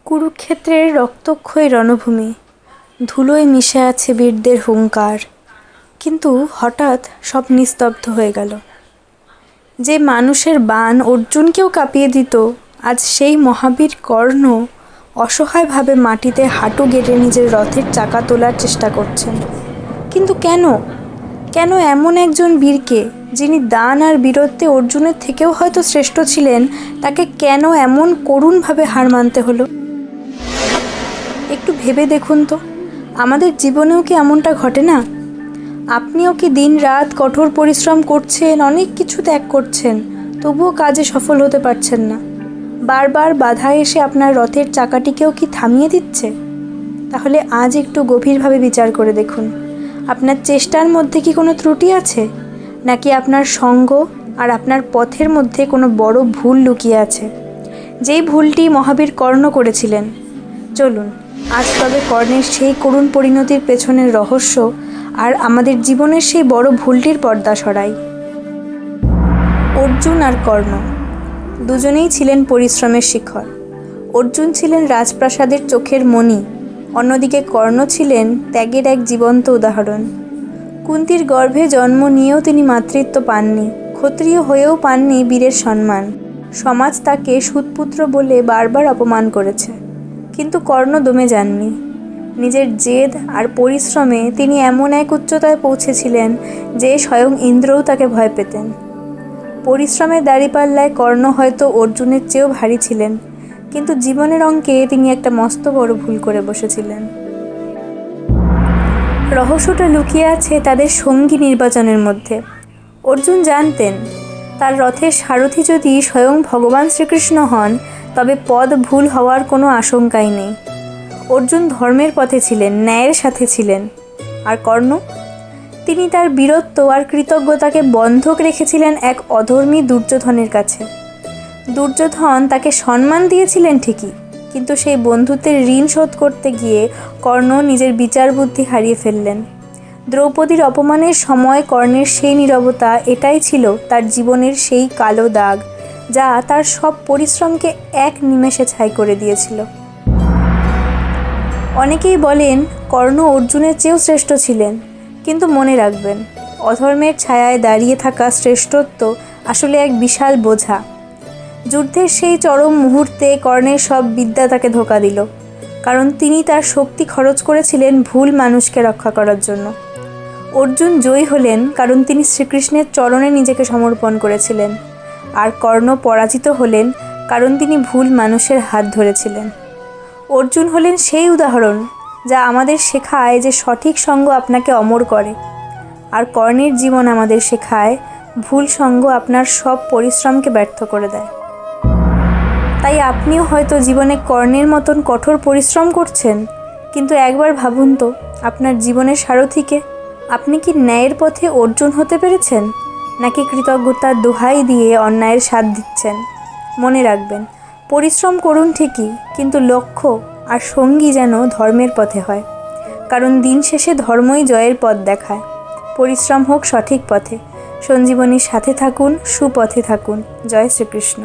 কুরুক্ষেত্রের রক্তক্ষয়ী রণভূমি, ধুলোয় মিশে আছে বীরদের হুঙ্কার। কিন্তু হঠাৎ সব নিস্তব্ধ হয়ে গেল। যে মানুষের বাণ অর্জুনকেও কাঁপিয়ে দিত, আজ সেই মহাবীর কর্ণ অসহায়ভাবে মাটিতে হাঁটু গেড়ে নিজের রথের চাকা তোলার চেষ্টা করছেন। কিন্তু কেন? কেন এমন একজন বীরকে, যিনি দান আর বীরত্বে অর্জুনের থেকেও হয়তো শ্রেষ্ঠ ছিলেন, তাকে কেন এমন করুণভাবে হার মানতে হলো? একটু ভেবে দেখুন তো, আমাদের জীবনেও কি এমনটা ঘটে না? আপনিও কি দিন রাত কঠোর পরিশ্রম করছেন, অনেক কিছু ত্যাগ করছেন, তবুও কাজে সফল হতে পারছেন না? বারবার বাধা এসে আপনার রথের চাকাটিকেও কি থামিয়ে দিচ্ছে? তাহলে আজ একটু গভীরভাবে বিচার করে দেখুন, আপনার চেষ্টার মধ্যে কি কোনো ত্রুটি আছে, নাকি আপনার সঙ্গ আর আপনার পথের মধ্যে কোনো বড় ভুল লুকিয়ে আছে, যেই ভুলটি মহাবীর কর্ণ করেছিলেন? চলুন আজ তবে কর্ণের সেই করুণ পরিণতির পেছনের রহস্য আর আমাদের জীবনের সেই বড় ভুলটির পর্দা সরাই। অর্জুন আর কর্ণ দুজনেই ছিলেন পরিশ্রমের শিখর। অর্জুন ছিলেন রাজপ্রাসাদের চোখের মণি, অন্যদিকে কর্ণ ছিলেন ত্যাগের এক জীবন্ত উদাহরণ। কুন্তির গর্ভে জন্ম নিয়েও তিনি মাতৃত্ব পাননি, ক্ষত্রিয় হয়েও পাননি বীরের সম্মান। সমাজ তাকে সুতপুত্র বলে বারবার অপমান করেছে, কিন্তু কর্ণ দমে যাননি। নিজের জেদ আর পরিশ্রমে তিনি এমন এক উচ্চতায় পৌঁছেছিলেন যে স্বয়ং ইন্দ্রও তাকে ভয় পেতেন। পরিশ্রমের দাঁড়িপাল্লায় কর্ণ হয়তো অর্জুনের চেয়েও ভারী ছিলেন, কিন্তু জীবনের অঙ্কে তিনি একটা মস্ত বড় ভুল করে বসেছিলেন। রহস্যটা লুকিয়ে আছে তাদের সঙ্গী নির্বাচনের মধ্যে। অর্জুন জানতেন, তার রথের সারথি যদি স্বয়ং ভগবান শ্রীকৃষ্ণ হন, তবে পদ ভুল হওয়ার কোনো আশঙ্কাই নেই। অর্জুন ধর্মের পথে ছিলেন, ন্যায়ের সাথে ছিলেন। আর কর্ণ, তিনি তার বীরত্ব আর কৃতজ্ঞতাকে বন্ধক রেখেছিলেন এক অধর্মী দুর্যোধনের কাছে। দুর্যোধন তাকে সম্মান দিয়েছিলেন ঠিকই, কিন্তু সেই বন্ধুত্বের ঋণ শোধ করতে গিয়ে কর্ণ নিজের বিচার বুদ্ধি হারিয়ে ফেললেন। দ্রৌপদীর অপমানের সময় কর্ণের সেই নীরবতা, এটাই ছিল তার জীবনের সেই কালো দাগ, যা তার সব পরিশ্রমকে এক নিমেষে ছাই করে দিয়েছিল। অনেকেই বলেন কর্ণ অর্জুনের চেয়েও শ্রেষ্ঠ ছিলেন, কিন্তু মনে রাখবেন, অধর্মের ছায়ায় দাঁড়িয়ে থাকা শ্রেষ্ঠত্ব আসলে এক বিশাল বোঝা। যুদ্ধের সেই চরম মুহূর্তে কর্ণের সব বিদ্যা তাকে ধোঁকা দিল, কারণ তিনি তার শক্তি খরচ করেছিলেন ভুল মানুষকে রক্ষা করার জন্য। অর্জুন জয়ী হলেন কারণ তিনি শ্রীকৃষ্ণের চরণে নিজেকে সমর্পণ করেছিলেন, আর কর্ণ পরাজিত হলেন কারণ তিনি ভুল মানুষের হাত ধরেছিলেন। অর্জুন হলেন সেই উদাহরণ যা আমাদের শেখায় যে সঠিক সঙ্গ আপনাকে অমর করে, আর কর্ণের জীবন আমাদের শেখায় ভুল সঙ্গ আপনার সব পরিশ্রমকে ব্যর্থ করে দেয়। তাই আপনিও হয়তো জীবনে কর্ণের মতন কঠোর পরিশ্রম করছেন, কিন্তু একবার ভাবুন তো, আপনার জীবনের সারথিকে। আপনি কি ন্যায়ের পথে অর্জুন হতে পেরেছেন, নাকি কৃতজ্ঞতার দোহাই দিয়ে অন্যায়ের সাথ দিচ্ছেন? মনে রাখবেন, পরিশ্রম করুন ঠিকই, কিন্তু লক্ষ্য আর সঙ্গী যেন ধর্মের পথে হয়, কারণ দিন শেষে ধর্মই জয়ের পথ দেখায়। পরিশ্রম হোক সঠিক পথে। সঞ্জীবনীর সাথে থাকুন, সুপথে থাকুন। জয় শ্রীকৃষ্ণ।